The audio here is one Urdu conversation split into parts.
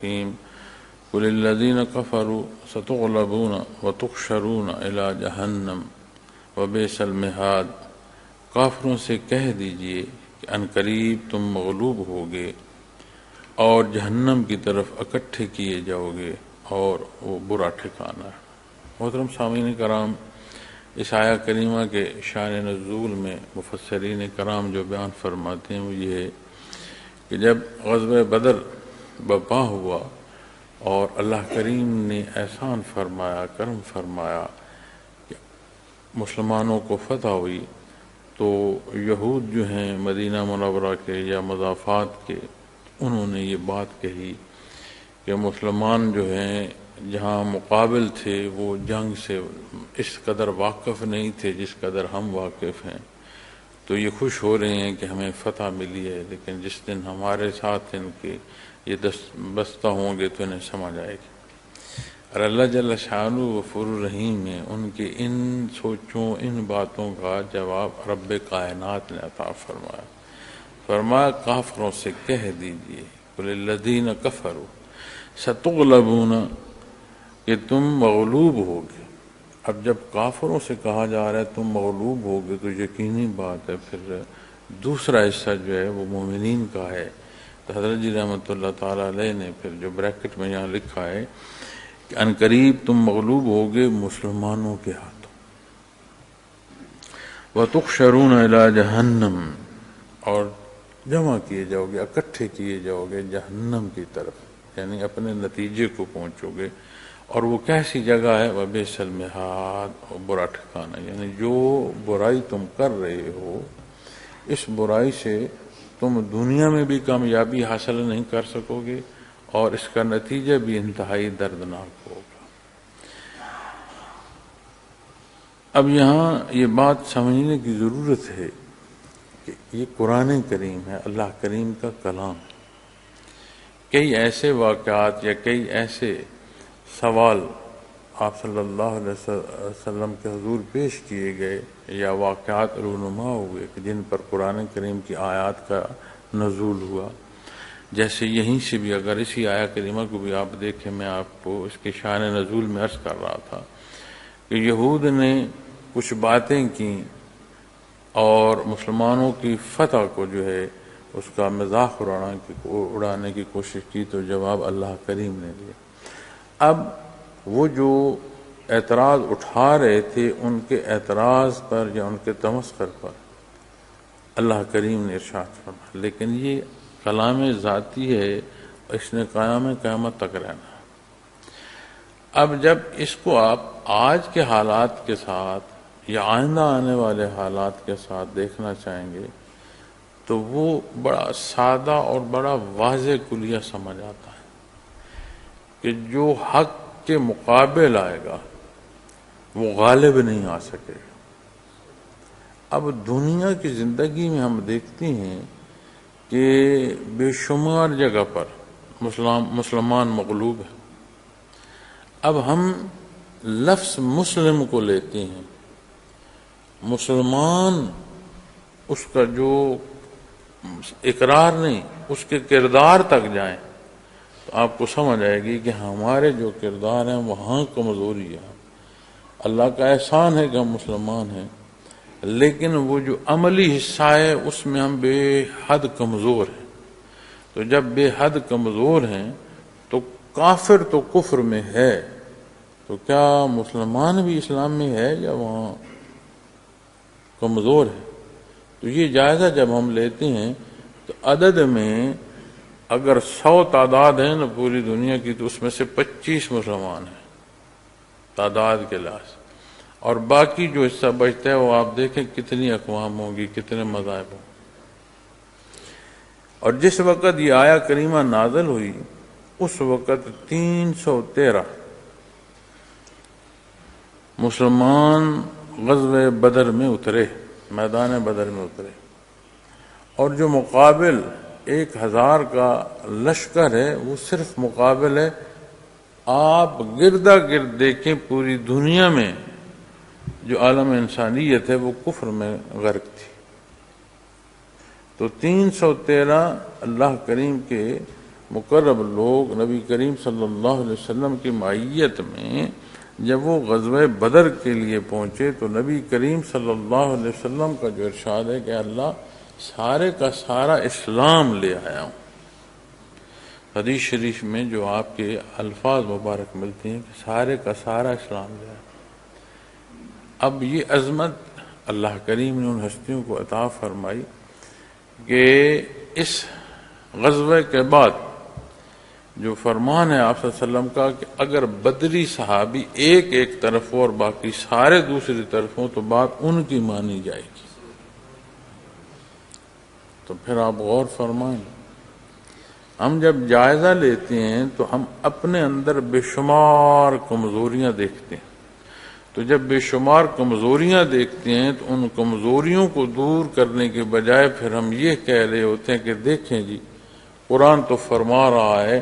قل الذین کفروا ستغلبون وتحشرون الی جہنم وبئس المہاد۔ کافروں سے کہہ دیجئے کہ عنقریب تم مغلوب ہوگے اور جہنم کی طرف اکٹھے کیے جاؤ گے اور وہ برا ٹھکانہ ہے۔ محترم سامعین کرام، اس آیہ کریمہ کے شان نزول میں مفسرین کرام جو بیان فرماتے ہیں وہ یہ ہے کہ جب غزوہ بدر برپا ہوا اور اللہ کریم نے احسان فرمایا، کرم فرمایا کہ مسلمانوں کو فتح ہوئی، تو یہود جو ہیں مدینہ منورہ کے یا مضافات کے، انہوں نے یہ بات کہی کہ مسلمان جو ہیں جہاں مقابل تھے وہ جنگ سے اس قدر واقف نہیں تھے جس قدر ہم واقف ہیں، تو یہ خوش ہو رہے ہیں کہ ہمیں فتح ملی ہے، لیکن جس دن ہمارے ساتھ ان کے یہ بستہ ہوں گے تو انہیں سمجھ آئے گی۔ اور اللہ جل شانہ غفور الرحیم نے ان کے ان سوچوں، ان باتوں کا جواب رب کائنات نے عطا فرمایا۔ فرمایا کافروں سے کہہ دیجئے، قل الذین کفروا ستغلبون، کہ تم مغلوب ہوگے۔ اب جب کافروں سے کہا جا رہا ہے تم مغلوب ہوگے تو یقینی بات ہے پھر دوسرا حصہ جو ہے وہ مومنین کا ہے۔ تو حضرت جی رحمۃ اللہ تعالیٰ علیہ نے پھر جو بریکٹ میں یہاں لکھا ہے کہ عنقریب تم مغلوب ہوگے مسلمانوں کے ہاتھوں، وَتُحْشَرُونَ إِلَىٰ جَهَنَّمَ، اور جمع کیے جاؤ گے، اکٹھے کیے جاؤ گے جہنم کی طرف، یعنی اپنے نتیجے کو پہنچو گے۔ اور وہ کیسی جگہ ہے؟ وَبِئْسَ الْمِہَادُ، برا ٹھکانہ، یعنی جو برائی تم کر رہے ہو اس برائی سے تم دنیا میں بھی کامیابی حاصل نہیں کر سکو گے اور اس کا نتیجہ بھی انتہائی دردناک ہوگا۔ اب یہاں یہ بات سمجھنے کی ضرورت ہے کہ یہ قرآن کریم ہے، اللہ کریم کا کلام۔ کئی ایسے واقعات یا کئی ایسے سوال آپ صلی اللہ علیہ وسلم کے حضور پیش کیے گئے یا واقعات رونما ہوئے کہ جن پر قرآن کریم کی آیات کا نزول ہوا۔ جیسے یہیں سے بھی اگر اسی آیہ کریمہ کو بھی آپ دیکھیں، میں آپ کو اس کے شان نزول میں عرض کر رہا تھا کہ یہود نے کچھ باتیں کی اور مسلمانوں کی فتح کو جو ہے اس کا مذاق اڑانے کی کوشش کی، تو جواب اللہ کریم نے دیا۔ اب وہ جو اعتراض اٹھا رہے تھے ان کے اعتراض پر یا ان کے تمسخر پر اللہ کریم نے ارشاد فرمایا، لیکن یہ کلام ذاتی ہے، اس نے قیامت تک رہنا ہے۔ اب جب اس کو آپ آج کے حالات کے ساتھ یا آئندہ آنے والے حالات کے ساتھ دیکھنا چاہیں گے تو وہ بڑا سادہ اور بڑا واضح کلیہ سمجھ آتا ہے کہ جو حق کے مقابل آئے گا وہ غالب نہیں آ سکے گا۔ اب دنیا کی زندگی میں ہم دیکھتے ہیں کہ بے شمار جگہ پر مسلمان مغلوب ہے۔ اب ہم لفظ مسلم کو لیتے ہیں، مسلمان اس کا جو اقرار نہیں، اس کے کردار تک جائیں تو آپ کو سمجھ آئے گی کہ ہمارے جو کردار ہیں وہاں کمزوری ہے۔ اللہ کا احسان ہے کہ ہم مسلمان ہیں، لیکن وہ جو عملی حصہ ہے اس میں ہم بے حد کمزور ہیں۔ تو جب بے حد کمزور ہیں تو کافر تو کفر میں ہے، تو کیا مسلمان بھی اسلام میں ہے یا وہاں کمزور ہے؟ تو یہ جائزہ جب ہم لیتے ہیں تو عدد میں اگر 100 تعداد ہے نا پوری دنیا کی تو اس میں سے 25 مسلمان ہیں تعداد کے لحاظ، اور باقی جو حصہ بچتا ہے وہ آپ دیکھیں کتنی اقوام ہوگی، کتنے مذاہب ہوں۔ اور جس وقت یہ آیہ کریمہ نازل ہوئی اس وقت 313 مسلمان غزوہ بدر میں اترے، میدان بدر میں اترے، اور جو مقابل 1000 کا لشکر ہے وہ صرف مقابل ہے۔ آپ گردا گرد دیکھیں پوری دنیا میں جو عالم انسانیت ہے وہ کفر میں غرق تھی، تو 313 اللہ کریم کے مقرب لوگ نبی کریم صلی اللہ علیہ وسلم کی معیت میں جب وہ غزوہ بدر کے لیے پہنچے تو نبی کریم صلی اللہ علیہ وسلم کا جو ارشاد ہے کہ اللہ سارے کا سارا اسلام لے آیا ہوں. حدیث شریف میں جو آپ کے الفاظ مبارک ملتے ہیں کہ سارے کا سارا اسلام لے آیا. اب یہ عظمت اللہ کریم نے ان ہستیوں کو عطا فرمائی کہ اس غزوے کے بعد جو فرمان ہے آپ صلی اللہ علیہ وسلم کا کہ اگر بدری صحابی ایک ایک طرف ہو اور باقی سارے دوسری طرف ہوں تو بات ان کی مانی جائے گی. تو پھر آپ غور فرمائیں، ہم جب جائزہ لیتے ہیں تو ہم اپنے اندر بے شمار کمزوریاں دیکھتے ہیں. تو جب بے شمار کمزوریاں دیکھتے ہیں تو ان کمزوریوں کو دور کرنے کے بجائے پھر ہم یہ کہہ رہے ہوتے ہیں کہ دیکھیں جی قرآن تو فرما رہا ہے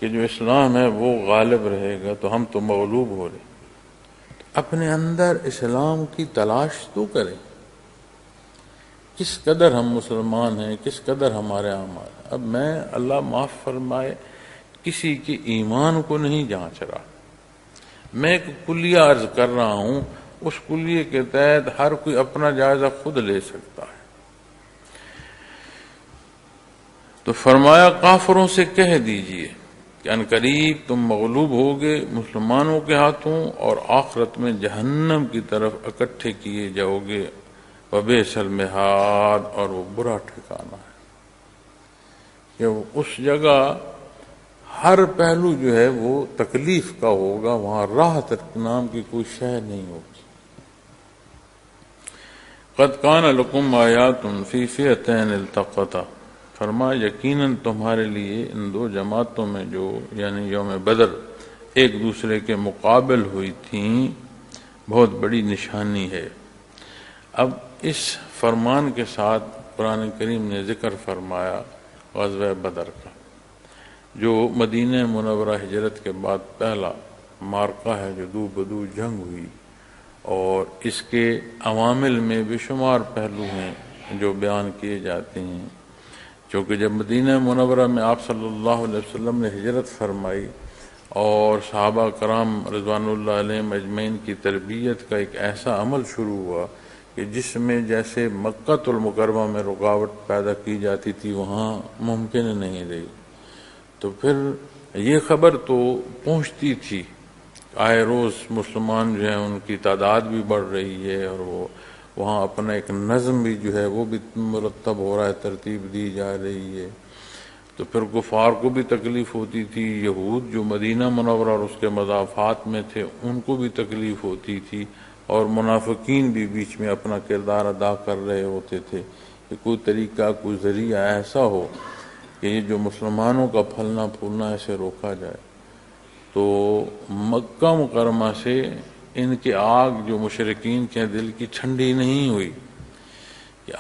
کہ جو اسلام ہے وہ غالب رہے گا تو ہم تو مغلوب ہو رہے. اپنے اندر اسلام کی تلاش تو کریں، کس قدر ہم مسلمان ہیں، کس قدر ہمارے اعمال ہیں. اب میں اللہ معاف فرمائے کسی کے ایمان کو نہیں جانچ رہا، میں ایک کلیہ عرض کر رہا ہوں، اس کلیے کے تحت ہر کوئی اپنا جائزہ خود لے سکتا ہے. تو فرمایا کافروں سے کہہ دیجئے کہ ان قریب تم مغلوب ہوگے مسلمانوں کے ہاتھوں اور آخرت میں جہنم کی طرف اکٹھے کیے جاؤ گے. وبئس المہاد، اور وہ برا ٹھکانہ ہے کہ اس جگہ ہر پہلو جو ہے وہ تکلیف کا ہوگا، وہاں راحت نام کی کوئی شے نہیں ہوگی. قد کان لکم آیات فی فئتین التقطا، فرمایا یقیناً تمہارے لیے ان دو جماعتوں میں جو یعنی یوم بدر ایک دوسرے کے مقابل ہوئی تھیں بہت بڑی نشانی ہے. اب اس فرمان کے ساتھ قرآن کریم نے ذکر فرمایا غزوہ بدر کا، جو مدینہ منورہ ہجرت کے بعد پہلا معرکہ ہے جو دو بدو جنگ ہوئی، اور اس کے عوامل میں بے شمار پہلو ہیں جو بیان کیے جاتے ہیں. چونکہ جب مدینہ منورہ میں آپ صلی اللہ علیہ وسلم نے ہجرت فرمائی اور صحابہ کرام رضوان اللہ علیہم اجمعین کی تربیت کا ایک ایسا عمل شروع ہوا کہ جس میں جیسے مکہ المکرمہ میں رکاوٹ پیدا کی جاتی تھی وہاں ممکن نہیں رہی. تو پھر یہ خبر تو پہنچتی تھی، آئے روز مسلمان جو ہیں ان کی تعداد بھی بڑھ رہی ہے اور وہ وہاں اپنا ایک نظم بھی جو ہے وہ بھی مرتب ہو رہا ہے، ترتیب دی جا رہی ہے. تو پھر کفار کو بھی تکلیف ہوتی تھی، یہود جو مدینہ منورہ اور اس کے مضافات میں تھے ان کو بھی تکلیف ہوتی تھی، اور منافقین بھی بیچ میں اپنا کردار ادا کر رہے ہوتے تھے کہ کوئی طریقہ کوئی ذریعہ ایسا ہو کہ یہ جو مسلمانوں کا پھلنا پھولنا اسے روکا جائے. تو مکہ مکرمہ سے ان کی آگ جو مشرکین کے دل کی ٹھنڈی نہیں ہوئی کہ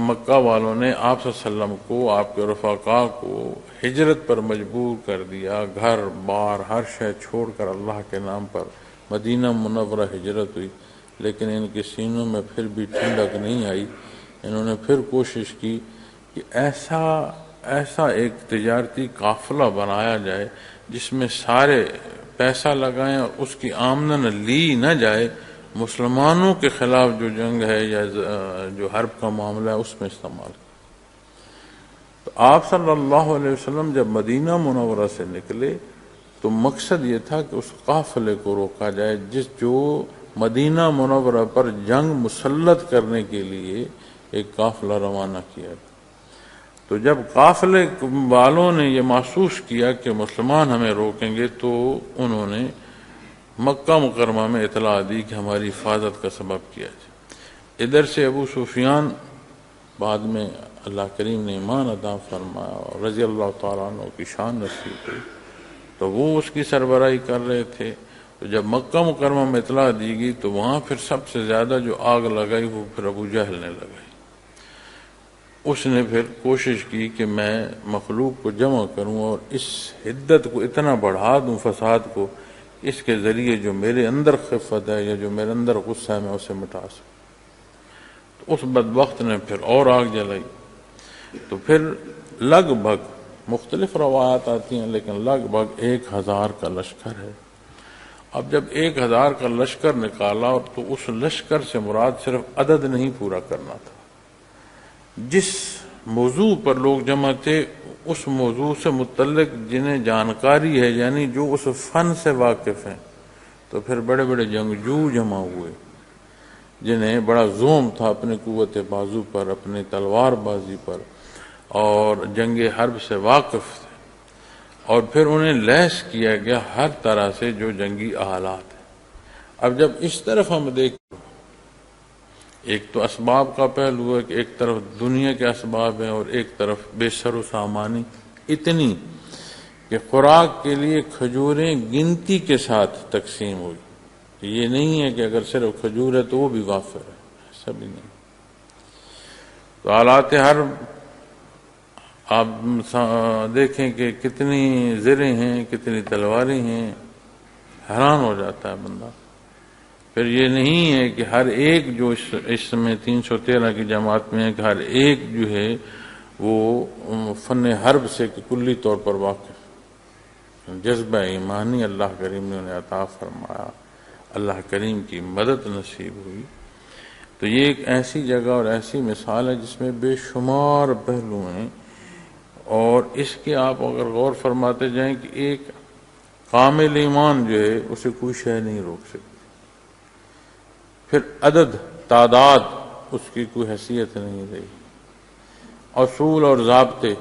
مکہ والوں نے آپ صلی اللہ علیہ وسلم کو، آپ کے رفقاء کو ہجرت پر مجبور کر دیا. گھر بار ہر شے چھوڑ کر اللہ کے نام پر مدینہ منورہ ہجرت ہوئی، لیکن ان کے سینوں میں پھر بھی ٹھنڈک نہیں آئی. انہوں نے پھر کوشش کی کہ ایسا ایک تجارتی قافلہ بنایا جائے جس میں سارے پیسہ لگائیں اور اس کی آمدن لی نہ جائے، مسلمانوں کے خلاف جو جنگ ہے یا جو حرب کا معاملہ ہے اس میں استعمال. تو آپ صلی اللہ علیہ وسلم جب مدینہ منورہ سے نکلے تو مقصد یہ تھا کہ اس قافلے کو روکا جائے جو مدینہ منورہ پر جنگ مسلط کرنے کے لیے ایک قافلہ روانہ کیا. تو جب قافلے والوں نے یہ محسوس کیا کہ مسلمان ہمیں روکیں گے تو انہوں نے مکہ مکرمہ میں اطلاع دی کہ ہماری حفاظت کا سبب کیا جائے. ادھر سے ابو سفیان بعد میں اللہ کریم نے ایمان عطا فرمایا اور رضی اللہ تعالیٰ عنہ کی شان نصیب ہوئی تو وہ اس کی سربراہی کر رہے تھے. تو جب مکہ مکرمہ میں اطلاع دی گئی تو وہاں پھر سب سے زیادہ جو آگ لگائی وہ پھر ابو جہل نے لگائی. اس نے پھر کوشش کی کہ میں مخلوق کو جمع کروں اور اس حدت کو اتنا بڑھا دوں فساد کو، اس کے ذریعے جو میرے اندر خفت ہے یا جو میرے اندر غصہ ہے میں اسے مٹا سکوں. تو اس بدبخت نے پھر اور آگ جلائی. تو پھر لگ بھگ مختلف روایات آتی ہیں، لیکن لگ بھگ 1000 کا لشکر ہے۔ اب جب 1000 کا لشکر نکالا تو اس لشکر سے مراد صرف عدد نہیں پورا کرنا تھا، جس موضوع پر لوگ جمع تھے اس موضوع سے متعلق جنہیں جانکاری ہے، یعنی جو اس فن سے واقف ہیں، تو پھر بڑے بڑے جنگجو جمع ہوئے جنہیں بڑا زوم تھا اپنے قوت بازو پر، اپنے تلوار بازی پر، اور جنگ حرب سے واقف تھے، اور پھر انہیں لیس کیا گیا ہر طرح سے جو جنگی آلات ہیں۔ اب جب اس طرف ہم دیکھیں، ایک تو اسباب کا پہلو ہے کہ ایک طرف دنیا کے اسباب ہیں اور ایک طرف بے سر و سامانی اتنی کہ خوراک کے لیے کھجوریں گنتی کے ساتھ تقسیم ہوئی۔ یہ نہیں ہے کہ اگر صرف کھجور ہے تو وہ بھی وافر ہے، ایسا بھی نہیں۔ تو آلات حرب آپ دیکھیں کہ کتنی زریں ہیں، کتنی تلواریں ہیں، حیران ہو جاتا ہے بندہ۔ پھر یہ نہیں ہے کہ ہر ایک جو اس میں 313 کی جماعت میں ہے کہ ہر ایک جو ہے وہ فن حرب سے کلی طور پر واقف۔ جذبہ ایمانی اللہ کریم نے انہیں عطا فرمایا، اللہ کریم کی مدد نصیب ہوئی۔ تو یہ ایک ایسی جگہ اور ایسی مثال ہے جس میں بے شمار پہلو ہیں، اور اس کے آپ اگر غور فرماتے جائیں کہ ایک کامل ایمان جو ہے اسے کوئی شے نہیں روک سکتی، پھر عدد تعداد اس کی کوئی حیثیت نہیں رہی، اصول اور ضابطے،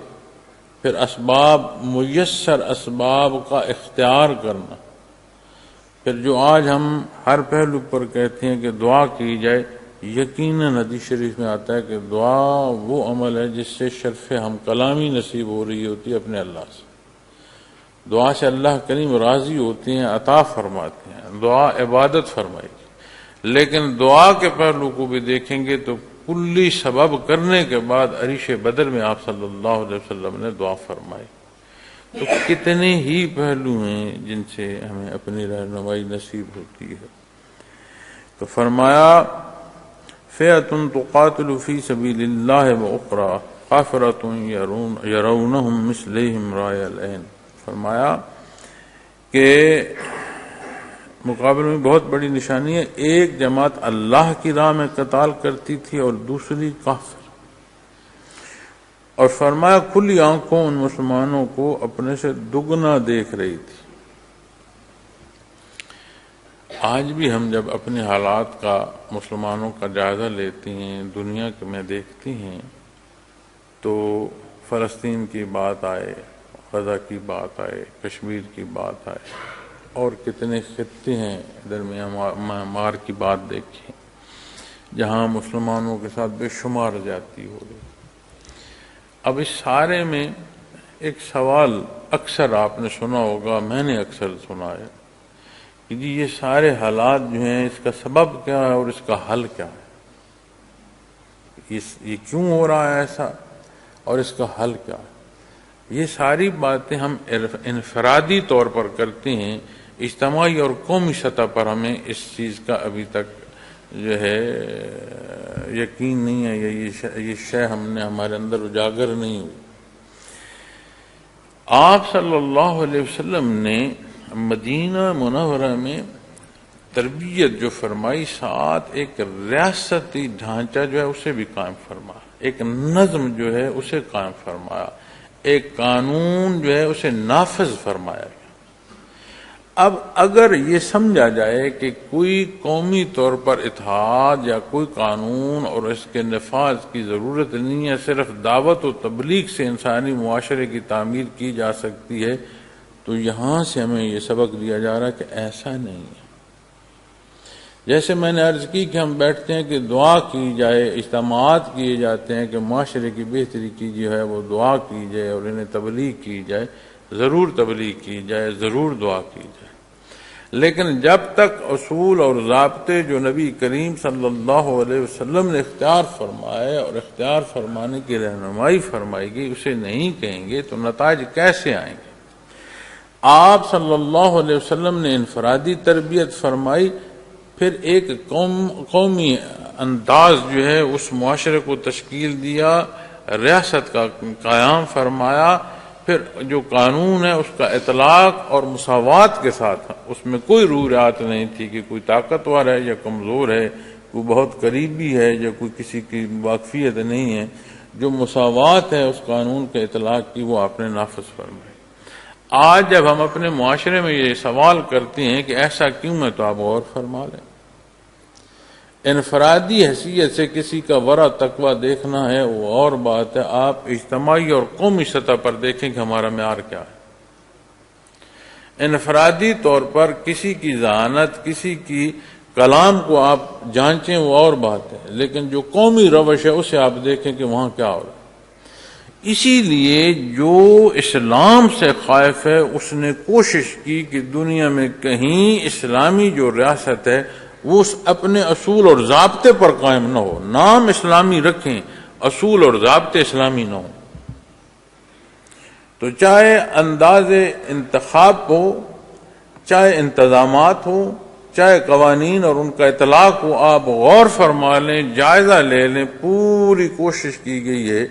پھر اسباب، میسر اسباب کا اختیار کرنا، پھر جو آج ہم ہر پہلو پر کہتے ہیں کہ دعا کی جائے، یقیناً حدیث شریف میں آتا ہے کہ دعا وہ عمل ہے جس سے شرف ہم کلامی نصیب ہو رہی ہوتی ہے اپنے اللہ سے۔ دعا سے اللہ کریم راضی ہوتے ہیں، عطا فرماتے ہیں، دعا عبادت فرمائی گی۔ لیکن دعا کے پہلو کو بھی دیکھیں گے تو کلی سبب کرنے کے بعد عریش بدر میں آپ صلی اللہ علیہ وسلم نے دعا فرمائی۔ تو کتنے ہی پہلو ہیں جن سے ہمیں اپنی رہنمائی نصیب ہوتی ہے۔ تو فرمایا فئۃ تقاتل فی سبیل اللہ واخری کافرۃ یرونہم مثلیہم رأی العین۔ فرمایا کہ مقابل میں بہت بڑی نشانی ہے، ایک جماعت اللہ کی راہ میں قتال کرتی تھی اور دوسری کافر، اور فرمایا کھلی آنکھوں ان مسلمانوں کو اپنے سے دگنا دیکھ رہی تھی۔ آج بھی ہم جب اپنے حالات کا، مسلمانوں کا جائزہ لیتے ہیں، دنیا میں دیکھتے ہیں، تو فلسطین کی بات آئے، غزہ کی بات آئے، کشمیر کی بات آئے، اور کتنے خطے ہیں ادھر میں میانمار کی بات دیکھیں جہاں مسلمانوں کے ساتھ بے شمار زیادتی ہو رہی۔ اب اس سارے میں ایک سوال اکثر آپ نے سنا ہوگا، میں نے اکثر سنا ہے کہ جی یہ سارے حالات جو ہیں اس کا سبب کیا ہے اور اس کا حل کیا ہے، یہ کیوں ہو رہا ہے ایسا اور اس کا حل کیا ہے۔ یہ ساری باتیں ہم انفرادی طور پر کرتے ہیں، اجتماعی اور قومی سطح پر ہمیں اس چیز کا ابھی تک جو ہے یقین نہیں ہے، یہ شے ہم نے ہمارے اندر اجاگر نہیں ہوئی۔ آپ صلی اللہ علیہ وسلم نے مدینہ منورہ میں تربیت جو فرمائی، ساتھ ایک ریاستی ڈھانچہ جو ہے اسے بھی قائم فرمایا، ایک نظم جو ہے اسے قائم فرمایا، ایک قانون جو ہے اسے نافذ فرمایا گیا۔ اب اگر یہ سمجھا جائے کہ کوئی قومی طور پر اتحاد یا کوئی قانون اور اس کے نفاذ کی ضرورت نہیں ہے، صرف دعوت و تبلیغ سے انسانی معاشرے کی تعمیر کی جا سکتی ہے، تو یہاں سے ہمیں یہ سبق دیا جا رہا ہے کہ ایسا نہیں ہے۔ جیسے میں نے عرض کی کہ ہم بیٹھتے ہیں کہ دعا کی جائے، اجتماعات کیے جاتے ہیں کہ معاشرے کی بہتری کی جو ہے وہ دعا کی جائے اور انہیں تبلیغ کی جائے، ضرور تبلیغ کی جائے، ضرور دعا کی جائے، لیکن جب تک اصول اور ضابطے جو نبی کریم صلی اللہ علیہ وسلم نے اختیار فرمائے اور اختیار فرمانے کی رہنمائی فرمائی گئی اسے نہیں کہیں گے تو نتائج کیسے آئیں گے؟ آپ صلی اللہ علیہ وسلم نے انفرادی تربیت فرمائی، پھر ایک قومی انداز جو ہے اس معاشرے کو تشکیل دیا، ریاست کا قیام فرمایا، پھر جو قانون ہے اس کا اطلاق اور مساوات کے ساتھ، اس میں کوئی روح رعایت نہیں تھی کہ کوئی طاقتور ہے یا کمزور ہے، کوئی بہت قریبی ہے یا کوئی کسی کی واقفیت نہیں ہے. جو مساوات ہے اس قانون کے اطلاق کی وہ آپ نے نافذ فرمائی. آج جب ہم اپنے معاشرے میں یہ سوال کرتے ہیں کہ ایسا کیوں ہے تو آپ غور فرما لیں. انفرادی حیثیت سے کسی کا ورع تقویٰ دیکھنا ہے وہ اور بات ہے، آپ اجتماعی اور قومی سطح پر دیکھیں کہ ہمارا معیار کیا ہے. انفرادی طور پر کسی کی ذہانت، کسی کی کلام کو آپ جانچیں وہ اور بات ہے، لیکن جو قومی روش ہے اسے آپ دیکھیں کہ وہاں کیا ہو رہا ہے. اسی لیے جو اسلام سے خائف ہے اس نے کوشش کی کہ دنیا میں کہیں اسلامی جو ریاست ہے وہ اپنے اصول اور ضابطے پر قائم نہ ہو. نام اسلامی رکھیں، اصول اور ضابطے اسلامی نہ ہوں. تو چاہے انداز انتخاب ہو، چاہے انتظامات ہو، چاہے قوانین اور ان کا اطلاق ہو، آپ غور فرما لیں، جائزہ لے لیں. پوری کوشش کی گئی ہے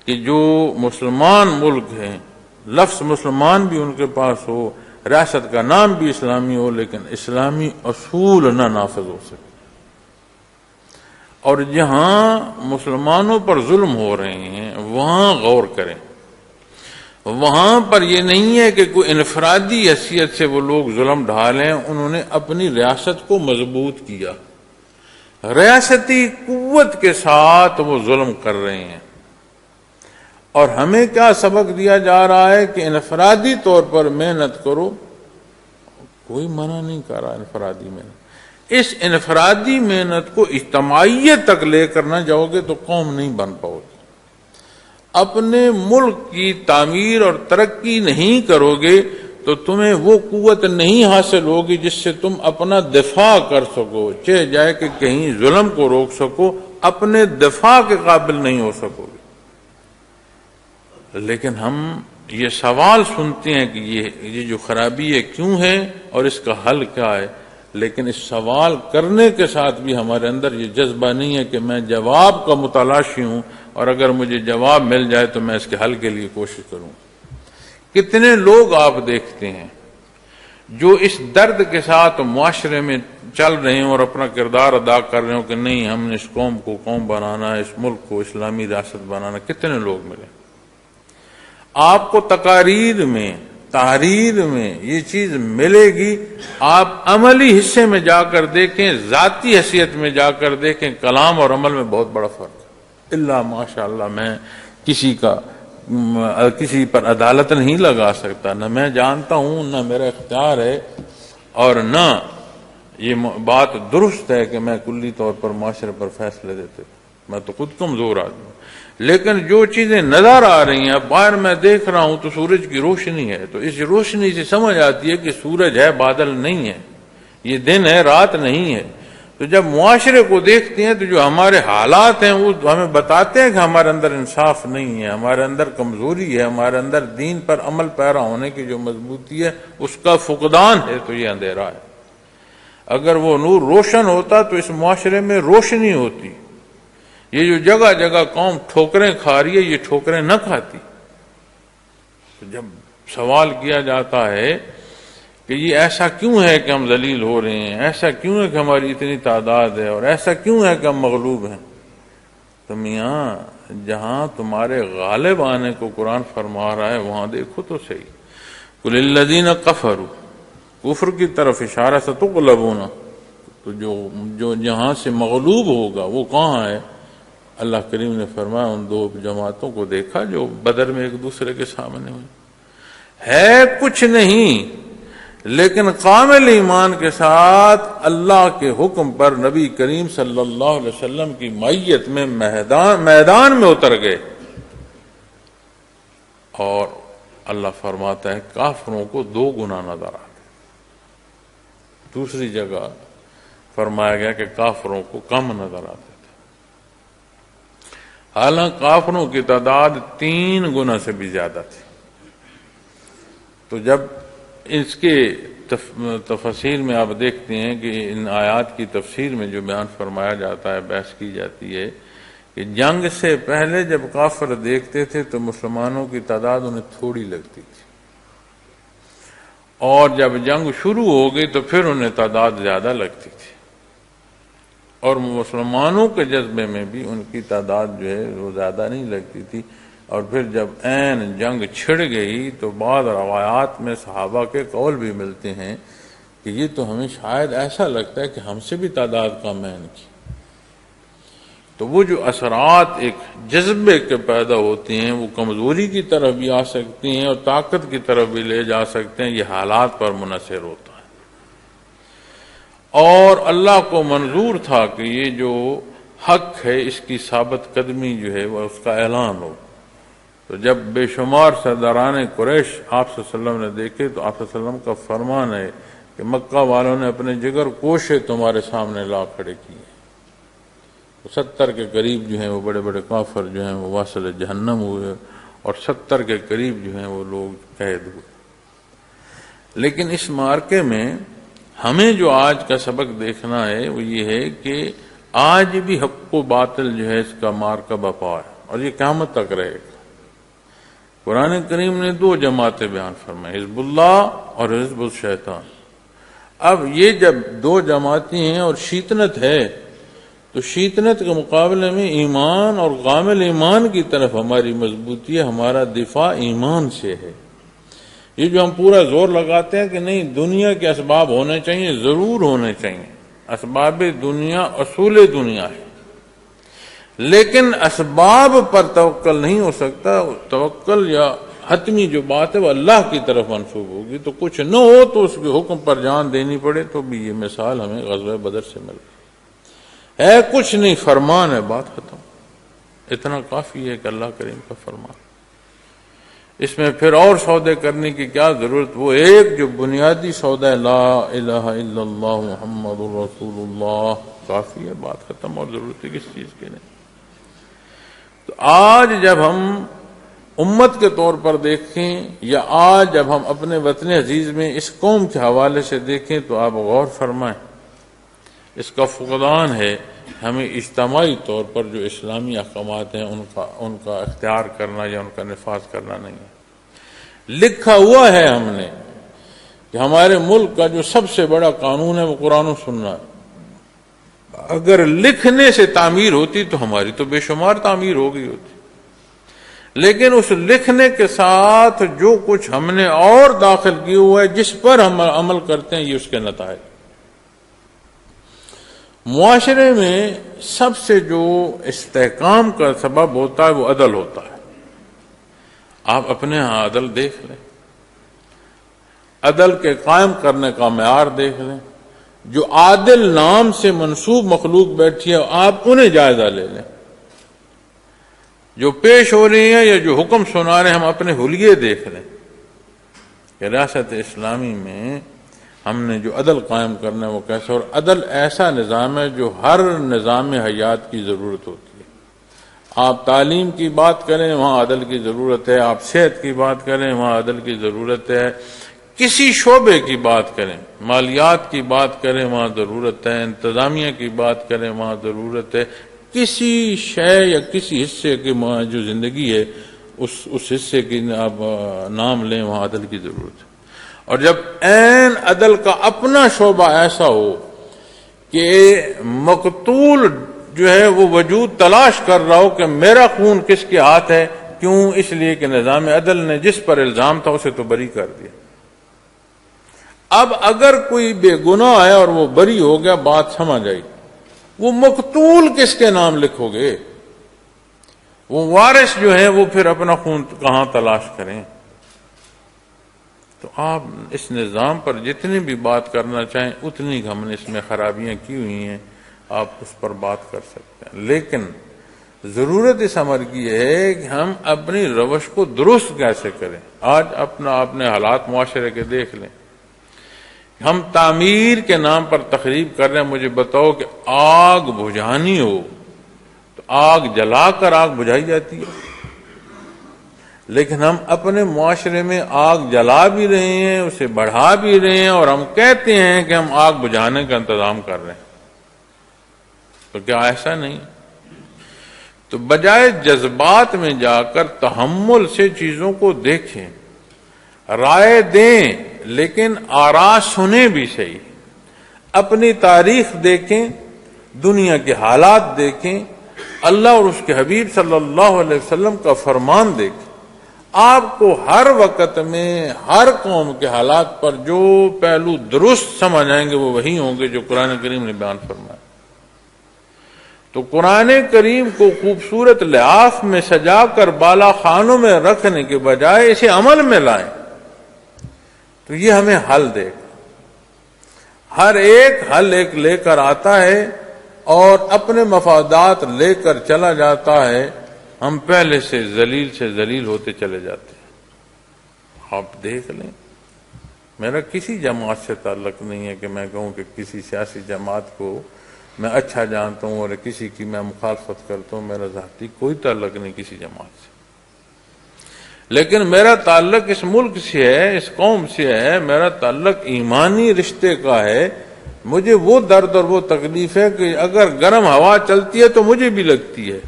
کہ جو مسلمان ملک ہیں، لفظ مسلمان بھی ان کے پاس ہو، ریاست کا نام بھی اسلامی ہو، لیکن اسلامی اصول نہ نافذ ہو سکے. اور جہاں مسلمانوں پر ظلم ہو رہے ہیں وہاں غور کریں. وہاں پر یہ نہیں ہے کہ کوئی انفرادی حیثیت سے وہ لوگ ظلم ڈھالیں، انہوں نے اپنی ریاست کو مضبوط کیا، ریاستی قوت کے ساتھ وہ ظلم کر رہے ہیں. اور ہمیں کیا سبق دیا جا رہا ہے کہ انفرادی طور پر محنت کرو. کوئی منع نہیں کر رہا انفرادی محنت. اس انفرادی محنت کو اجتماعیت تک لے کر نہ جاؤ گے تو قوم نہیں بن پاؤ گے. اپنے ملک کی تعمیر اور ترقی نہیں کرو گے تو تمہیں وہ قوت نہیں حاصل ہوگی جس سے تم اپنا دفاع کر سکو. چاہے جائے کہ کہیں ظلم کو روک سکو، اپنے دفاع کے قابل نہیں ہو سکو گے. لیکن ہم یہ سوال سنتے ہیں کہ یہ جو خرابی ہے کیوں ہے اور اس کا حل کیا ہے، لیکن اس سوال کرنے کے ساتھ بھی ہمارے اندر یہ جذبہ نہیں ہے کہ میں جواب کا متلاشی ہوں اور اگر مجھے جواب مل جائے تو میں اس کے حل کے لیے کوشش کروں. کتنے لوگ آپ دیکھتے ہیں جو اس درد کے ساتھ معاشرے میں چل رہے ہیں اور اپنا کردار ادا کر رہے ہوں کہ نہیں ہم نے اس قوم کو قوم بنانا ہے، اس ملک کو اسلامی ریاست بنانا. کتنے لوگ ملے آپ کو تقاریر میں، تحریر میں یہ چیز ملے گی. آپ عملی حصے میں جا کر دیکھیں، ذاتی حیثیت میں جا کر دیکھیں، کلام اور عمل میں بہت بڑا فرق ہے. اللہ ماشاء اللہ میں کسی پر عدالت نہیں لگا سکتا، نہ میں جانتا ہوں، نہ میرا اختیار ہے، اور نہ یہ بات درست ہے کہ میں کلی طور پر معاشرے پر فیصلے دیتے. میں تو خود کمزور آدمی ہوں. لیکن جو چیزیں نظر آ رہی ہیں، باہر میں دیکھ رہا ہوں تو سورج کی روشنی ہے، تو اس روشنی سے سمجھ آتی ہے کہ سورج ہے، بادل نہیں ہے، یہ دن ہے، رات نہیں ہے. تو جب معاشرے کو دیکھتے ہیں تو جو ہمارے حالات ہیں وہ ہمیں بتاتے ہیں کہ ہمارے اندر انصاف نہیں ہے، ہمارے اندر کمزوری ہے، ہمارے اندر دین پر عمل پیرا ہونے کی جو مضبوطی ہے اس کا فقدان ہے. تو یہ اندھیرا ہے. اگر وہ نور روشن ہوتا تو اس معاشرے میں روشنی ہوتی. یہ جو جگہ جگہ قوم ٹھوکریں کھا رہی ہے یہ ٹھوکریں نہ کھاتی. تو جب سوال کیا جاتا ہے کہ یہ ایسا کیوں ہے کہ ہم ذلیل ہو رہے ہیں، ایسا کیوں ہے کہ ہماری اتنی تعداد ہے، اور ایسا کیوں ہے کہ ہم مغلوب ہیں، تو میاں جہاں تمہارے غالب آنے کو قرآن فرما رہا ہے وہاں دیکھو تو صحیح. قل الذین کفروا، کفر کی طرف اشارہ ستغلبون. تو جو جہاں سے مغلوب ہوگا وہ کہاں ہے؟ اللہ کریم نے فرمایا ان دو جماعتوں کو دیکھا جو بدر میں ایک دوسرے کے سامنے ہوئی. ہے کچھ نہیں لیکن کامل ایمان کے ساتھ اللہ کے حکم پر نبی کریم صلی اللہ علیہ وسلم کی معیت میں میدان میں اتر گئے. اور اللہ فرماتا ہے کافروں کو دو گنا نظر آتے. دوسری جگہ فرمایا گیا کہ کافروں کو کم نظر آتے تھے، حالانکہ کافروں کی تعداد 3 گنا سے بھی زیادہ تھی. تو جب اس کے تفسیر میں آپ دیکھتے ہیں کہ ان آیات کی تفسیر میں جو بیان فرمایا جاتا ہے، بحث کی جاتی ہے کہ جنگ سے پہلے جب کافر دیکھتے تھے تو مسلمانوں کی تعداد انہیں تھوڑی لگتی تھی، اور جب جنگ شروع ہو گئی تو پھر انہیں تعداد زیادہ لگتی تھی، اور مسلمانوں کے جذبے میں بھی ان کی تعداد جو ہے وہ زیادہ نہیں لگتی تھی۔ اور پھر جب عین جنگ چھڑ گئی تو بعض روایات میں صحابہ کے قول بھی ملتے ہیں کہ یہ تو ہمیں شاید ایسا لگتا ہے کہ ہم سے بھی تعداد کم ہے ان کی۔ تو وہ جو اثرات ایک جذبے کے پیدا ہوتے ہیں وہ کمزوری کی طرف بھی آ سکتی ہیں اور طاقت کی طرف بھی لے جا سکتے ہیں، یہ حالات پر منحصر ہوتا ہے۔ اور اللہ کو منظور تھا کہ یہ جو حق ہے اس کی ثابت قدمی جو ہے وہ اس کا اعلان ہو۔ تو جب بے شمار سرداران قریش آپ صلی اللہ علیہ وسلم نے دیکھے تو آپ صلی اللہ علیہ وسلم کا فرمان ہے کہ مکہ والوں نے اپنے جگر کوشے تمہارے سامنے لا کھڑے کیے، 70 کے قریب جو ہیں وہ بڑے بڑے کافر جو ہیں وہ واصل جہنم ہوئے، اور 70 کے قریب جو ہیں وہ لوگ قید ہوئے۔ لیکن اس مارکے میں ہمیں جو آج کا سبق دیکھنا ہے وہ یہ ہے کہ آج بھی حق و باطل جو ہے اس کا مارکہ بپا ہے، اور یہ قیامت تک رہے گا۔ قرآن کریم نے 2 جماعتیں بیان فرمائیں، حزب اللہ اور حزب الشیطان۔ اب یہ جب 2 جماعتیں ہیں اور شیطنت ہے تو شیطنت کے مقابلے میں ایمان اور کامل ایمان کی طرف ہماری مضبوطی ہے، ہمارا دفاع ایمان سے ہے۔ یہ جو ہم پورا زور لگاتے ہیں کہ نہیں دنیا کے اسباب ہونے چاہیے، ضرور ہونے چاہیے، اسباب دنیا اصول دنیا ہے، لیکن اسباب پر توکل نہیں ہو سکتا۔ توکل یا حتمی جو بات ہے وہ اللہ کی طرف منسوب ہوگی، تو کچھ نہ ہو تو اس کے حکم پر جان دینی پڑے، تو بھی یہ مثال ہمیں غزوہ بدر سے مل گئی ہے۔ کچھ نہیں، فرمان ہے، بات ختم، اتنا کافی ہے کہ اللہ کریم کا فرمان۔ اس میں پھر اور سودے کرنے کی کیا ضرورت؟ وہ ایک جو بنیادی سودا ہے، لا الہ الا اللہ محمد رسول اللہ، کافی ہے، بات ختم، اور ضرورت ہے کس چیز کی نہیں۔ تو آج جب ہم امت کے طور پر دیکھیں یا آج جب ہم اپنے وطن عزیز میں اس قوم کے حوالے سے دیکھیں تو آپ غور فرمائیں، اس کا فقدان ہے ہمیں اجتماعی طور پر جو اسلامی احکامات ہیں ان کا اختیار کرنا یا ان کا نفاذ کرنا نہیں ہے۔ لکھا ہوا ہے ہم نے کہ ہمارے ملک کا جو سب سے بڑا قانون ہے وہ قرآن و سنت ہے۔ اگر لکھنے سے تعمیر ہوتی تو ہماری تو بے شمار تعمیر ہو گئی ہوتی، لیکن اس لکھنے کے ساتھ جو کچھ ہم نے اور داخل کیا ہوا ہے جس پر ہم عمل کرتے ہیں یہ اس کے نتائج۔ معاشرے میں سب سے جو استحکام کا سبب ہوتا ہے وہ عدل ہوتا ہے۔ آپ اپنے ہاں عدل دیکھ لیں، عدل کے قائم کرنے کا معیار دیکھ لیں، جو عادل نام سے منسوب مخلوق بیٹھی ہے آپ انہیں جائزہ لے لیں، جو پیش ہو رہی ہیں یا جو حکم سنا رہے ہیں ہم اپنے حلیے دیکھ لیں کہ ریاست اسلامی میں ہم نے جو عدل قائم کرنا ہے وہ کیسا، اور عدل ایسا نظام ہے جو ہر نظام حیات کی ضرورت ہوتی ہے۔ آپ تعلیم کی بات کریں وہاں عدل کی ضرورت ہے، آپ صحت کی بات کریں وہاں عدل کی ضرورت ہے، کسی شعبے کی بات کریں، مالیات کی بات کریں وہاں ضرورت ہے، انتظامیہ کی بات کریں وہاں ضرورت ہے، کسی شے یا کسی حصے کی جو زندگی ہے اس حصے کی آپ نام لیں وہاں عدل کی ضرورت ہے۔ اور جب عین عدل کا اپنا شعبہ ایسا ہو کہ مقتول جو ہے وہ وجود تلاش کر رہا ہو کہ میرا خون کس کے ہاتھ ہے، کیوں؟ اس لیے کہ نظام عدل نے جس پر الزام تھا اسے تو بری کر دیا۔ اب اگر کوئی بے گناہ ہے اور وہ بری ہو گیا، بات سمجھ آئی، وہ مقتول کس کے نام لکھو گے؟ وہ وارث جو ہیں وہ پھر اپنا خون کہاں تلاش کریں؟ تو آپ اس نظام پر جتنی بھی بات کرنا چاہیں اتنی ہم نے اس میں خرابیاں کی ہوئی ہیں، آپ اس پر بات کر سکتے ہیں، لیکن ضرورت اس امر کی ہے کہ ہم اپنی روش کو درست کیسے کریں۔ آج اپنے حالات معاشرے کے دیکھ لیں، ہم تعمیر کے نام پر تخریب کر رہے ہیں۔ مجھے بتاؤ کہ آگ بجھانی ہو تو آگ جلا کر آگ بجھائی جاتی ہے، لیکن ہم اپنے معاشرے میں آگ جلا بھی رہے ہیں، اسے بڑھا بھی رہے ہیں، اور ہم کہتے ہیں کہ ہم آگ بجھانے کا انتظام کر رہے ہیں۔ تو کیا ایسا نہیں؟ تو بجائے جذبات میں جا کر تحمل سے چیزوں کو دیکھیں، رائے دیں، لیکن آراء سنیں بھی صحیح، اپنی تاریخ دیکھیں، دنیا کے حالات دیکھیں، اللہ اور اس کے حبیب صلی اللہ علیہ وسلم کا فرمان دیکھیں۔ آپ کو ہر وقت میں ہر قوم کے حالات پر جو پہلو درست سمجھ آئیں گے وہ وہی ہوں گے جو قرآن کریم نے بیان فرمایا۔ تو قرآن کریم کو خوبصورت لحاف میں سجا کر بالا خانوں میں رکھنے کے بجائے اسے عمل میں لائیں تو یہ ہمیں حل دے گا۔ ہر ایک حل ایک لے کر آتا ہے اور اپنے مفادات لے کر چلا جاتا ہے، ہم پہلے سے ذلیل ہوتے چلے جاتے ہیں۔ آپ دیکھ لیں، میرا کسی جماعت سے تعلق نہیں ہے کہ میں کہوں کہ کسی سیاسی جماعت کو میں اچھا جانتا ہوں اور کسی کی میں مخالفت کرتا ہوں، میرا ذاتی کوئی تعلق نہیں کسی جماعت سے، لیکن میرا تعلق اس ملک سے ہے، اس قوم سے ہے، میرا تعلق ایمانی رشتے کا ہے۔ مجھے وہ درد اور وہ تکلیف ہے کہ اگر گرم ہوا چلتی ہے تو مجھے بھی لگتی ہے،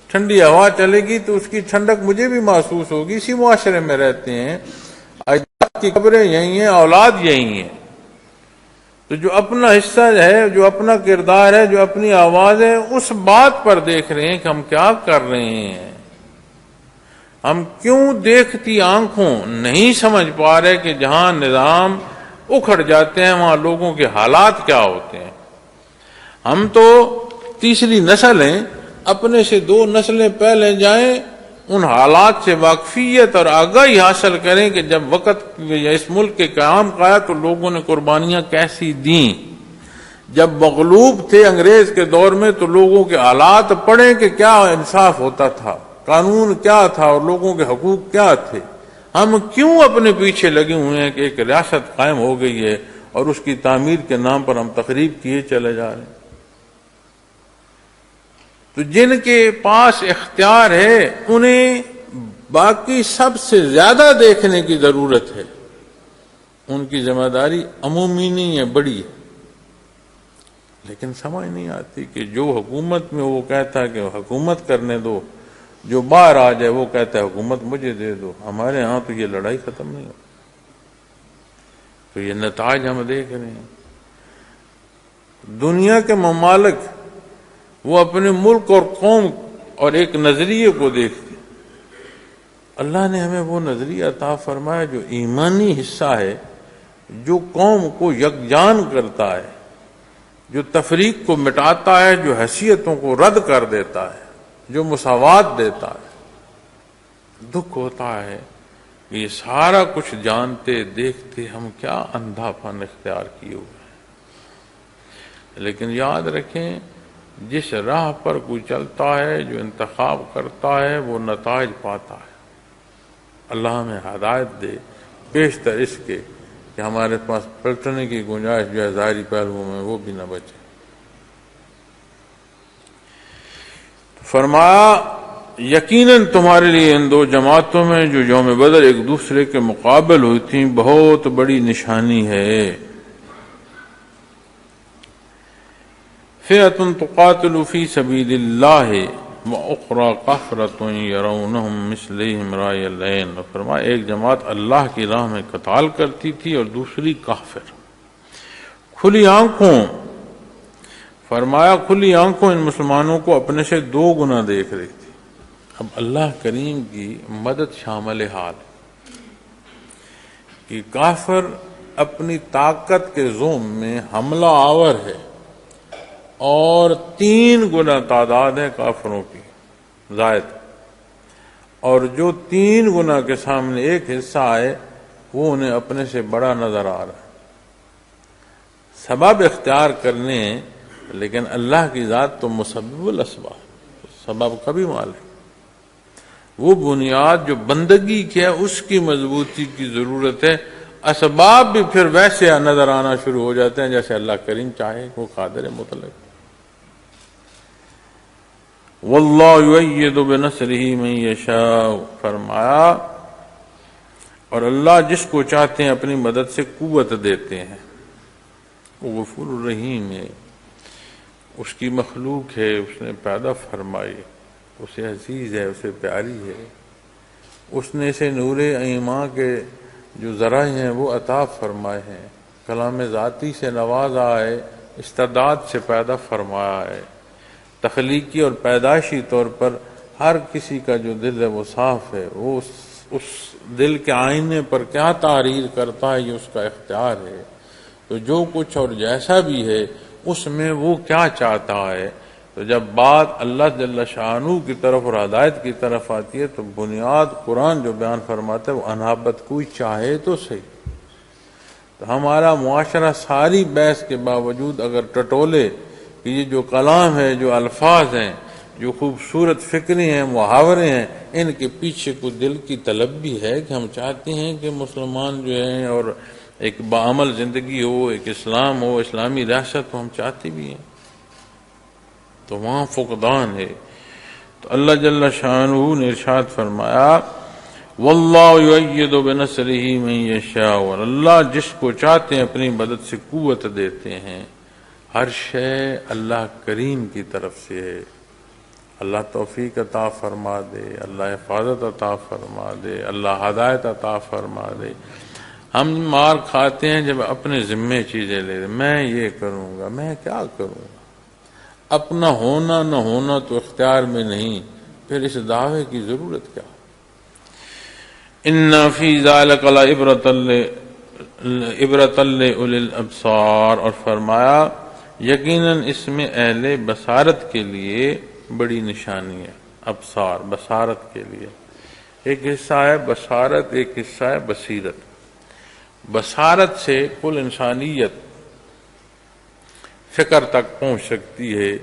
ٹھنڈی ہوا چلے گی تو اس کی ٹھنڈک مجھے بھی محسوس ہوگی۔ اسی معاشرے میں رہتے ہیں، اجداد کی قبریں یہی ہیں، اولاد یہی ہیں، تو جو اپنا حصہ ہے، جو اپنا کردار ہے، جو اپنی آواز ہے، اس بات پر دیکھ رہے ہیں کہ ہم کیا کر رہے ہیں۔ ہم کیوں دیکھتی آنکھوں نہیں سمجھ پا رہے کہ جہاں نظام اکھڑ جاتے ہیں وہاں لوگوں کے حالات کیا ہوتے ہیں۔ ہم تو تیسری نسل ہیں، اپنے سے 2 نسلیں پہلے جائیں، ان حالات سے واقفیت اور آگاہی حاصل کریں کہ جب وقت اس ملک کے قیام کا آیا تو لوگوں نے قربانیاں کیسی دیں، جب مغلوب تھے انگریز کے دور میں تو لوگوں کے حالات پڑھیں کہ کیا انصاف ہوتا تھا، قانون کیا تھا اور لوگوں کے حقوق کیا تھے۔ ہم کیوں اپنے پیچھے لگے ہوئے ہیں کہ ایک ریاست قائم ہو گئی ہے اور اس کی تعمیر کے نام پر ہم تقریب کیے چلے جا رہے ہیں۔ تو جن کے پاس اختیار ہے انہیں باقی سب سے زیادہ دیکھنے کی ضرورت ہے، ان کی ذمہ داری عمومی نہیں ہے، بڑی ہے، لیکن سمجھ نہیں آتی کہ جو حکومت میں وہ کہتا ہے کہ حکومت کرنے دو، جو باہر آ جائے وہ کہتا ہے حکومت مجھے دے دو۔ ہمارے ہاں تو یہ لڑائی ختم نہیں ہوتی، تو یہ نتائج ہم دیکھ رہے ہیں۔ دنیا کے ممالک وہ اپنے ملک اور قوم اور ایک نظریے کو دیکھتے، اللہ نے ہمیں وہ نظریہ عطا فرمایا جو ایمانی حصہ ہے، جو قوم کو یکجان کرتا ہے، جو تفریق کو مٹاتا ہے، جو حیثیتوں کو رد کر دیتا ہے، جو مساوات دیتا ہے۔ دکھ ہوتا ہے کہ یہ سارا کچھ جانتے دیکھتے ہم کیا اندھا پن اختیار کیے ہوئے ہیں۔ لیکن یاد رکھیں، جس راہ پر کوئی چلتا ہے، جو انتخاب کرتا ہے، وہ نتائج پاتا ہے۔ اللہ ہمیں ہدایت دے، بیشتر اس کے کہ ہمارے پاس پلٹنے کی گنجائش جو ہے ظاہری پہلوؤں میں وہ بھی نہ بچے۔ فرمایا یقیناً تمہارے لیے ان 2 جماعتوں میں جو یوم بدر ایک دوسرے کے مقابل ہوئی تھیں بہت بڑی نشانی ہے۔ فئۃ تقاتل فی سبیل اللہ وأخرى کافرۃ یرونہم مثلیہم رأی العین۔ فرمایا ایک جماعت اللہ کی راہ میں قتال کرتی تھی اور دوسری کافر، کھلی آنکھوں۔ فرمایا کھلی آنکھوں ان مسلمانوں کو اپنے سے 2 گنا دیکھ رہی تھی۔ اب اللہ کریم کی مدد شامل حال کہ کافر اپنی طاقت کے زوم میں حملہ آور ہے اور 3 گنا تعداد ہے کافروں کی زائد، اور جو 3 گنا کے سامنے ایک حصہ آئے وہ انہیں اپنے سے بڑا نظر آ رہا ہے۔ سبب اختیار کرنے، لیکن اللہ کی ذات تو مسبب الاسباب، سبب کا بھی مالک۔ وہ بنیاد جو بندگی کی ہے اس کی مضبوطی کی ضرورت ہے، اسباب بھی پھر ویسے نظر آنا شروع ہو جاتے ہیں جیسے اللہ کریم چاہے، وہ قادر مطلق۔ واللہ یؤید بنصرہ من یشاء، فرمایا اور اللہ جس کو چاہتے ہیں اپنی مدد سے قوت دیتے ہیں۔ وہ غفور الرحیم ہے، اس کی مخلوق ہے، اس نے پیدا فرمائی، اسے عزیز ہے، اسے پیاری ہے، اس نے اسے نور ایمان کے جو ذرائع ہیں وہ عطا فرمائے ہیں، کلام ذاتی سے نوازا ہے، استعداد سے پیدا فرمایا ہے، تخلیقی اور پیدائشی طور پر ہر کسی کا جو دل ہے وہ صاف ہے، وہ اس دل کے آئینے پر کیا تحریر کرتا ہے یہ اس کا اختیار ہے، تو جو کچھ اور جیسا بھی ہے اس میں وہ کیا چاہتا ہے۔ تو جب بات اللہ جل شانہ کی طرف اور ہدایت کی طرف آتی ہے تو بنیاد قرآن جو بیان فرماتا ہے وہ انابت کوئی چاہے تو صحیح۔ تو ہمارا معاشرہ ساری بحث کے باوجود اگر ٹٹولے کہ یہ جو کلام ہے، جو الفاظ ہیں، جو خوبصورت فکری ہیں، محاورے ہیں، ان کے پیچھے کوئی دل کی طلب بھی ہے کہ ہم چاہتے ہیں کہ مسلمان جو ہیں اور ایک باعمل زندگی ہو، ایک اسلام ہو، اسلامی ریاست ہو، ہم چاہتے بھی ہیں، تو وہاں فقدان ہے۔ تو اللہ جل شانہ نے ارشاد فرمایا واللہ یؤید بنصرہ من یشاء، اور اللہ جس کو چاہتے ہیں اپنی مدد سے قوت دیتے ہیں۔ ہر شے اللہ کریم کی طرف سے ہے، اللہ توفیق عطا فرما دے، اللہ حفاظت عطا فرما دے، اللہ ہدایت عطا فرما دے۔ ہم مار کھاتے ہیں جب اپنے ذمے چیزیں لے لیں، میں یہ کروں گا، میں کیا کروں گا، اپنا ہونا نہ ہونا تو اختیار میں نہیں، پھر اس دعوے کی ضرورت کیا؟ ان فی ذلک لعبرۃ لأولی الابصار، اور فرمایا یقیناً اس میں اہل بصارت کے لیے بڑی نشانی ہے۔ ابصار بصارت کے لیے ایک حصہ ہے بصارت، ایک حصہ ہے بصیرت۔ بصارت سے کل انسانیت فکر تک پہنچ سکتی ہے،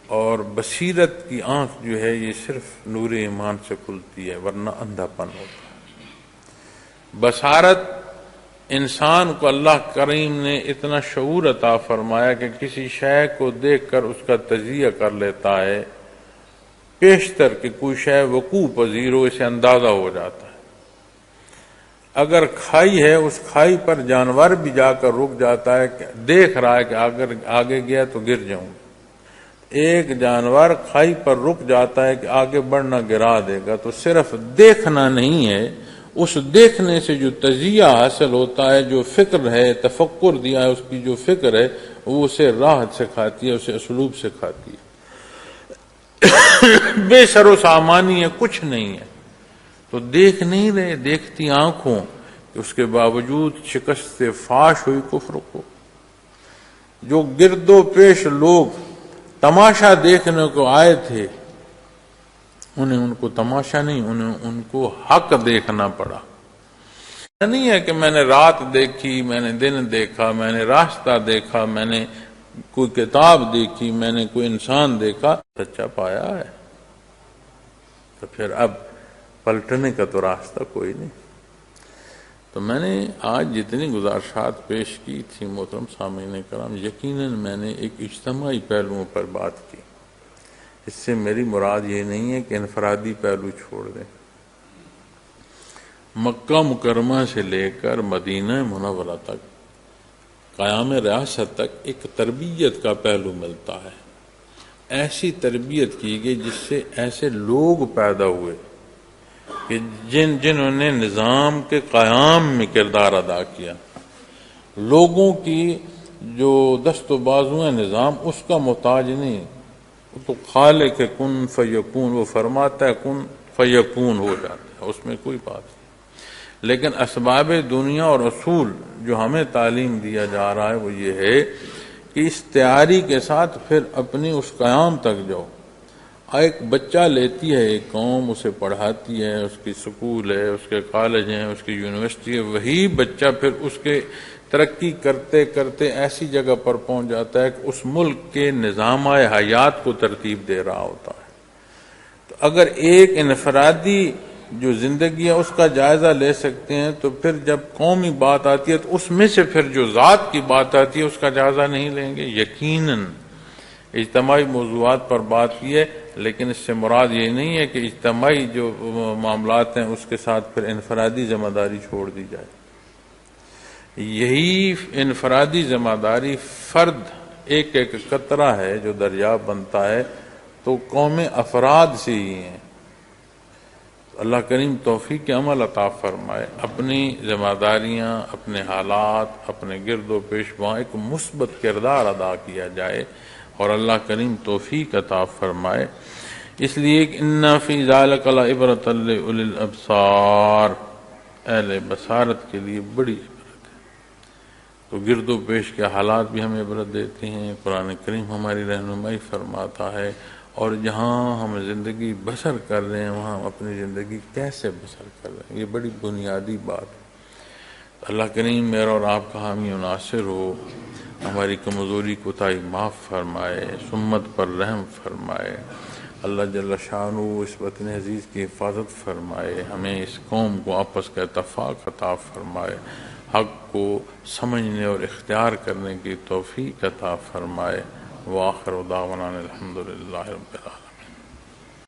اور بصیرت کی آنکھ جو ہے یہ صرف نور ایمان سے کھلتی ہے، ورنہ اندھا پن ہوتا ہے۔ بصارت انسان کو اللہ کریم نے اتنا شعور عطا فرمایا کہ کسی شے کو دیکھ کر اس کا تجزیہ کر لیتا ہے، پیشتر کہ کوئی شے وقوع پذیر ہو اسے اندازہ ہو جاتا ہے۔ اگر کھائی ہے اس کھائی پر جانور بھی جا کر رک جاتا ہے، کہ دیکھ رہا ہے کہ اگر آگے گیا تو گر جاؤں گا، ایک جانور کھائی پر رک جاتا ہے کہ آگے بڑھنا گرا دے گا، تو صرف دیکھنا نہیں ہے، اس دیکھنے سے جو تجزیہ حاصل ہوتا ہے، جو فکر ہے، تفکر دیا ہے، اس کی جو فکر ہے وہ اسے راحت سکھاتی ہے، اسے اسلوب سکھاتی ہے۔ بے سر و سامانی ہے، کچھ نہیں ہے، تو دیکھ نہیں رہے، دیکھتی آنکھوں کہ اس کے باوجود شکست فاش ہوئی کفر کو۔ جو گرد و پیش لوگ تماشا دیکھنے کو آئے تھے، انہیں ان کو تماشا نہیں، انہیں ان کو حق دیکھنا پڑا۔ نہیں ہے کہ میں نے رات دیکھی، میں نے دن دیکھا، میں نے راستہ دیکھا، میں نے کوئی کتاب دیکھی، میں نے کوئی انسان دیکھا، سچا پایا ہے، تو پھر اب پلٹنے کا تو راستہ کوئی نہیں۔ تو میں نے آج جتنی گزارشات پیش کی تھی محترم سامعین کرام، یقیناً میں نے ایک اجتماعی پہلوؤں پر بات کی۔ اس سے میری مراد یہ نہیں ہے کہ انفرادی پہلو چھوڑ دیں۔ مکہ مکرمہ سے لے کر مدینہ منورہ تک، قیام ریاست تک ایک تربیت کا پہلو ملتا ہے۔ ایسی تربیت کی گئی جس سے ایسے لوگ پیدا ہوئے کہ جنہوں نے نظام کے قیام میں کردار ادا کیا۔ لوگوں کی جو دست و بازو ہے نظام، اس کا محتاج نہیں، وہ تو خالق کن فیکون، وہ فرماتا ہے کن فیکون ہو جاتا ہے، اس میں کوئی بات نہیں۔ لیکن اسباب دنیا اور اصول جو ہمیں تعلیم دیا جا رہا ہے وہ یہ ہے کہ اس تیاری کے ساتھ پھر اپنی اس قیام تک جاؤ۔ ایک بچہ لیتی ہے ایک قوم، اسے پڑھاتی ہے، اس کی سکول ہے، اس کے کالج ہیں، اس کی یونیورسٹی ہے، وہی بچہ پھر اس کے ترقی کرتے کرتے ایسی جگہ پر پہنچ جاتا ہے کہ اس ملک کے نظام حیات کو ترتیب دے رہا ہوتا ہے۔ تو اگر ایک انفرادی جو زندگی ہے اس کا جائزہ لے سکتے ہیں، تو پھر جب قومی بات آتی ہے تو اس میں سے پھر جو ذات کی بات آتی ہے اس کا جائزہ نہیں لیں گے۔ یقیناً اجتماعی موضوعات پر بات کی ہے، لیکن اس سے مراد یہ نہیں ہے کہ اجتماعی جو معاملات ہیں اس کے ساتھ پھر انفرادی ذمہ داری چھوڑ دی جائے۔ یہی انفرادی ذمہ داری فرد ایک ایک قطرہ ہے جو دریا بنتا ہے، تو قوم افراد سے ہی ہیں۔ اللہ کریم توفیق عمل عطا فرمائے، اپنی ذمہ داریاں، اپنے حالات، اپنے گرد و پیش وہاں ایک مثبت کردار ادا کیا جائے، اور اللہ کریم توفیق عطا فرمائے۔ اس لیے کہ ان فی ذلک لعبرۃ لأولی الابصار، اہل بصارت کے لیے بڑی عبرت ہے۔ تو گرد و پیش کے حالات بھی ہمیں عبرت دیتے ہیں، قرآن کریم ہماری رہنمائی فرماتا ہے، اور جہاں ہم زندگی بسر کر رہے ہیں وہاں ہم اپنی زندگی کیسے بسر کر رہے ہیں، یہ بڑی بنیادی بات ہے۔ اللہ کریم میرا اور آپ کا حامی و ناصر ہو، ہماری کمزوری کوتاہی معاف فرمائے، سمت پر رحم فرمائے۔ اللہ جل شانہ اس وطن عزیز کی حفاظت فرمائے، ہمیں اس قوم کو آپس کا اتفاق عطا فرمائے، حق کو سمجھنے اور اختیار کرنے کی توفیق عطا فرمائے۔ وآخر دعوانا الحمدللہ رب العالمین۔